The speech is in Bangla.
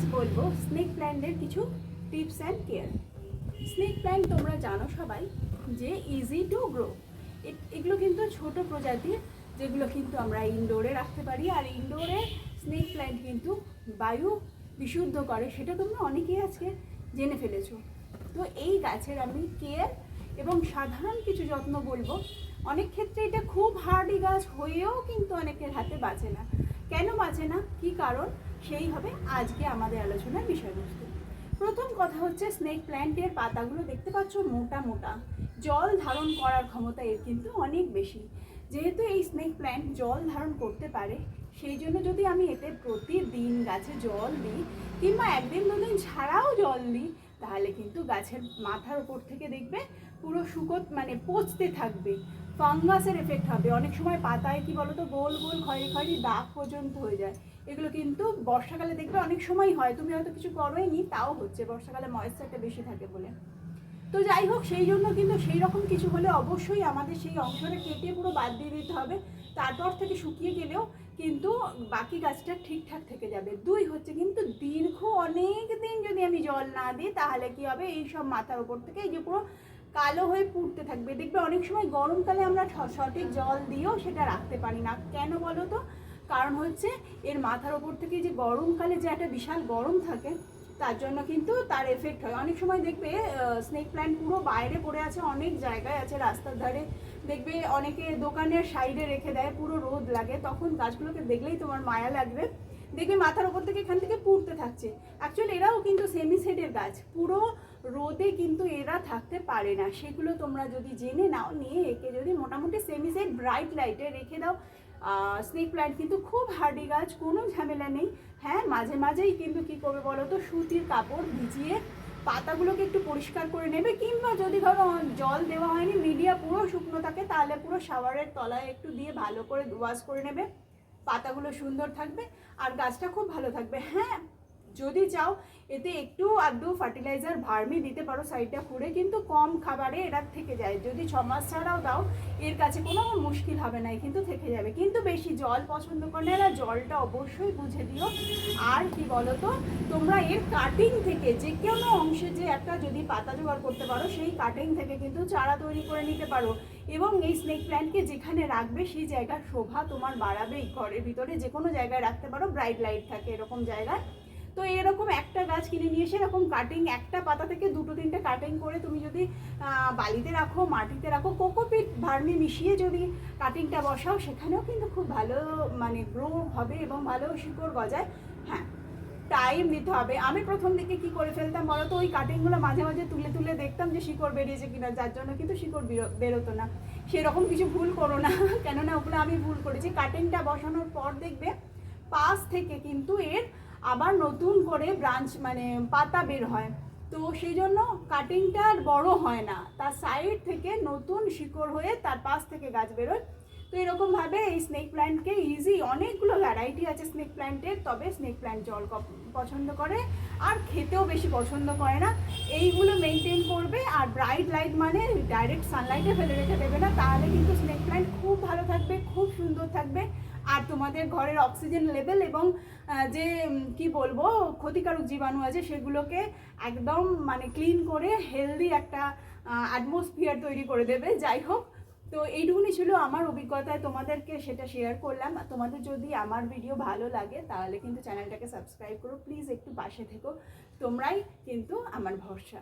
আজ বলবো স্নেক প্ল্যান্টের কিছু tips and care. Snake plant তোমরা জানো সবাই যে ইজি টু গ্রো। এগুলো কিন্তু ছোট প্রজাতির, যেগুলো কিন্তু আমরা ইনডোরে রাখতে পারি। আর ইনডোরে স্নেক প্ল্যান্ট কিন্তু বায়ু বিশুদ্ধ করে, সেটা তোমরা অনেকেই আজকে জেনে ফেলেছো। তো এই গাছের আমি কেয়ার এবং সাধারণ কিছু যত্ন বলবো। অনেক ক্ষেত্রে এটা খুব হার্ডি গাছ হয়েও কিন্তু অনেকের হাতে বাঁচে না। কেন বাঁচে না, কী কারণ, সেই হবে আজকে আমাদের আলোচনার বিষয়বস্তু। প্রথম কথা হচ্ছে, স্নেক প্ল্যান্টের পাতাগুলো দেখতে পাচ্ছ মোটা মোটা, জল ধারণ করার ক্ষমতা এর কিন্তু অনেক বেশি। যেহেতু এই স্নেক প্ল্যান্ট জল ধারণ করতে পারে, সেই জন্য যদি আমি এতে প্রতিদিন গাছে জল দিই কিংবা একদিন দুদিন ছাড়াও জল দিই, তাহলে কিন্তু গাছের মাথার ওপর থেকে দেখবে পুরো পচতে থাকবে, ফাঙ্গাসের এফেক্ট হবে। অনেক সময় পাতায় কি বলতো গোল গোল খয়েরি খয়েরি দাগ পর্যন্ত হয়ে যায়। এগুলো কিন্তু বর্ষাকালে দেখবে অনেক সময় হয়, তুমি হয়তো কিছু করোইনি তাও হচ্ছে, বর্ষাকালে ময়েশ্চারটা বেশি থাকে বলে। তো যাই হোক, সেই জন্য কিন্তু সেই রকম কিছু হলে অবশ্যই আমাদের সেই অংশটা কেটে পুরো বাদ দিয়ে দিতে হবে। তারপর থেকে শুকিয়ে গেলেও কিন্তু বাকি গাছটা ঠিকঠাক থেকে যাবে। দুই হচ্ছে কিন্তু দীর্ঘ অনেক দিন যদি আমি জল না দিই, তাহলে কি হবে, এই সব মাথার উপর থেকে এই যে পুরো কালো হয়ে পুড়তে থাকবে। দেখবে অনেক সময় গরমকালে আমরা সঠিক জল দিয়েও সেটা রাখতে পারি না। কেন বলো তো? কারণ হচ্ছে এর মাথার ওপর থেকে যে গরমকালে যে একটা বিশাল গরম থাকে, তার জন্য কিন্তু তার এফেক্ট হয়। অনেক সময় দেখবে স্নেক প্ল্যান্ট পুরো বাইরে পড়ে আছে, অনেক জায়গায় আছে, রাস্তার ধারে দেখবে অনেকে দোকানের সাইডে রেখে দেয়, পুরো রোদ লাগে, তখন গাছগুলোকে দেখলেই তোমার মায়া লাগবে। দেখবে মাথার ওপর থেকে এখান থেকে পুড়তে থাকছে। অ্যাকচুয়ালি এরাও কিন্তু সেমি শেডের গাছ, পুরো রোদে কিন্তু এরা থাকতে পারে না। সেগুলো তোমরা যদি জেনে নাও, নিয়ে একে যদি মোটামুটি সেমি শেড ব্রাইট লাইটে রেখে দাও, স্নেক প্ল্যান্ট কিন্তু খুব হার্ডি গাছ, কোনো ঝামেলা নেই। হ্যাঁ, মাঝে মাঝেই কিন্তু কী করবে বলো তো, সুতির কাপড় ভিজিয়ে পাতাগুলোকে একটু পরিষ্কার করে নেবে, কিংবা যদি ধরো জল দেওয়া হয়নি, মিডিয়া পুরো শুকনো থাকে, তাহলে পুরো শাওয়ারের তলায় একটু দিয়ে ভালো করে ওয়াশ করে নেবে। পাতাগুলো সুন্দর থাকবে আর গাছটা খুব ভালো থাকবে। হ্যাঁ, যদি চাও এতে একটু আধটু ফার্টিলাইজার ভার্মি দিতে পারো সাইডটা খুঁড়ে, কিন্তু কম খাবারে এরা থেকে যায়। যদি 6 মাস ছাড়াও দাও, এর কাছে কোনো মুশকিল হবে না, কিন্তু থেকে যাবে। কিন্তু বেশি জল পছন্দ করে না এরা, জলটা অবশ্যই বুঝে দিও। আর কি বলো তো, তোমরা এর কাটিং থেকে যে কোনো অংশে যে একটা যদি পাতা জোগাড় করতে পারো, সেই কাটিং থেকে কিন্তু চারা তৈরি করে নিতে পারো। এবং এই স্নেক প্ল্যান্টকে যেখানে রাখবে সেই জায়গার শোভা তোমার বাড়াবে। ঘরের ভিতরে যে কোনো জায়গায় রাখতে পারো, ব্রাইট লাইট থাকে এরকম জায়গায়। তো এরকম একটা গাছ কিনে নিয়ে এসে এরকম কাটিং, একটা পাতা থেকে 2-3টে কাটিং করে তুমি যদি বালিতে রাখো, মাটিতে রাখো, কোকোপিট ভার্মি মিশিয়ে যদি কাটিংটা বসাও, সেখানেও কিন্তু খুব ভালো গ্রো হবে এবং ভালো শিকড় গজায়। হ্যাঁ, টাইম দিতে হবে। আমি প্রথম দিকে কি করে ফেলতাম বলো তো, ওই কাটিংগুলো মাঝে মাঝে তুলে তুলে দেখতাম যে শিকড় বেরিয়েছে কিনা, যার জন্য কিন্তু শিকড় বেরোতো না। সেরকম কিছু ভুল করো না, কেননা ওগুলো আমি ভুল করেছি। কাটিংটা বসানোর পর দেখবে পাশ থেকে কিন্তু এর আবার নতুন করে ব্রাঞ্চ পাতা বের হয়। তো সেই জন্য কাটিংটা আর বড় হয় না, তার সাইড থেকে নতুন শিকড় হয়ে তার পাশ থেকে গাছ বেরোয়। তো এরকমভাবে এই স্নেক প্ল্যান্টকে ইজি, অনেকগুলো ভ্যারাইটি আছে স্নেক প্ল্যান্টের, তবে স্নেক প্ল্যান্ট জল পছন্দ করে আর খেতেও বেশি পছন্দ করে না। এইগুলো মেনটেন করবে, আর ব্রাইট লাইট ডাইরেক্ট সানলাইটে ফেলে রেখে দেবে না, তাহলে কিন্তু স্নেক প্ল্যান্ট খুব ভালো থাকবে, খুব সুন্দর থাকবে। আর তোমাদের ঘরের অক্সিজেন লেভেল এবং যে কি বলবো ক্ষতিকারক জীবাণু আছে, সেগুলোকে একদম ক্লিন করে হেলদি একটা অ্যাটমসফিয়ার তৈরি করে দেবে। যাই হোক, তো এইটুকুনি ছিল আমার অভিজ্ঞতায়, তোমাদেরকে সেটা শেয়ার করলাম। তোমাদের যদি আমার ভিডিও ভালো লাগে, তাহলে কিন্তু চ্যানেলটাকে সাবস্ক্রাইব করো প্লিজ, একটু পাশে থেকো, তোমরাই কিন্তু আমার ভরসা।